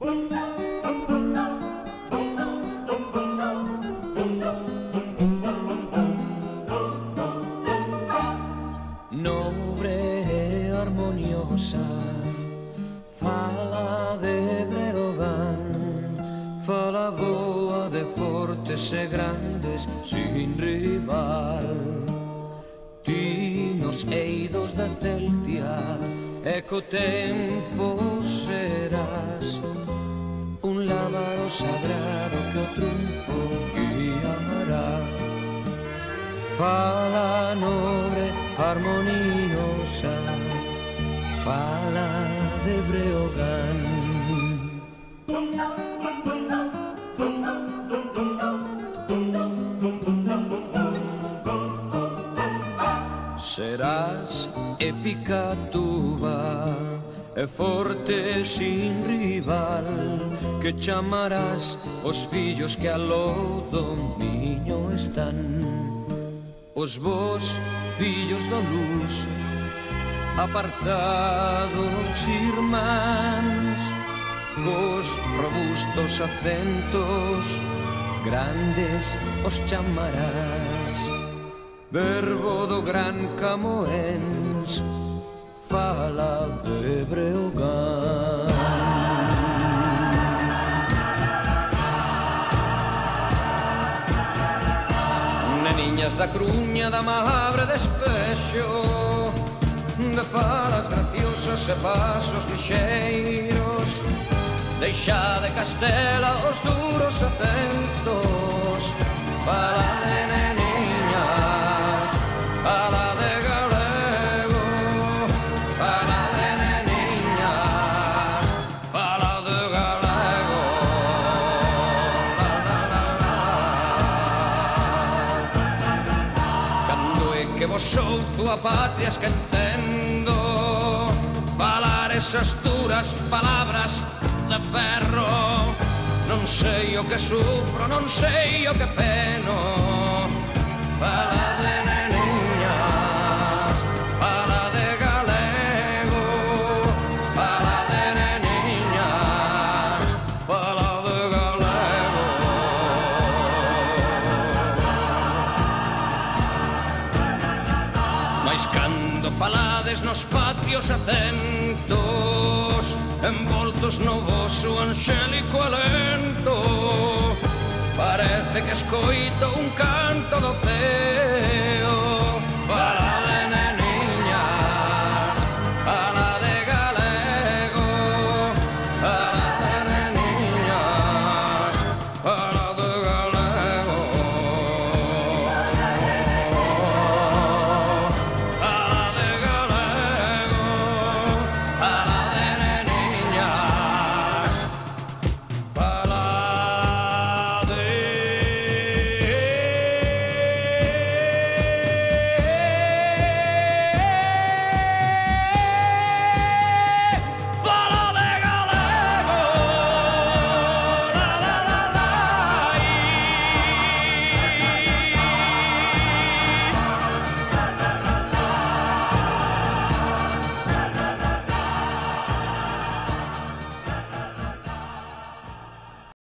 Nobre e armoniosa, fala de Breogán, fala boa de fortes e grandes sin rival. Ti nos eidos da Celtia e co tempo serás un lábaro sagrado que o triunfo guiará. Fala nobre, armoniosa, fala de Breogán. Serás épica tuba e forte sin rival, que chamarás os fillos que aló do miño están. Os vos, fillos do luz, apartados irmáns, cos robustos acentos grandes os chamarás. Verbo do gran Camoens, fala de Breogán. Neniñas da Cruña, da Mabre despexo, de falas graciosas e pasos lixeiros, deixa de Castela os duros acentos, fala de neniñas, fala de galego, fala de neniñas, fala de galego. Cando é que vos souzo a patria esquecendo, falar esas duras palabras de ferro. Non sei o que sufro, non sei o que peno, fala de neniñas, fala de galego, fala de neniñas, fala de galego. Mais cando falades nos patrios acentos, envoltos no voso angélico alento, parece que escoito un canto do ceo,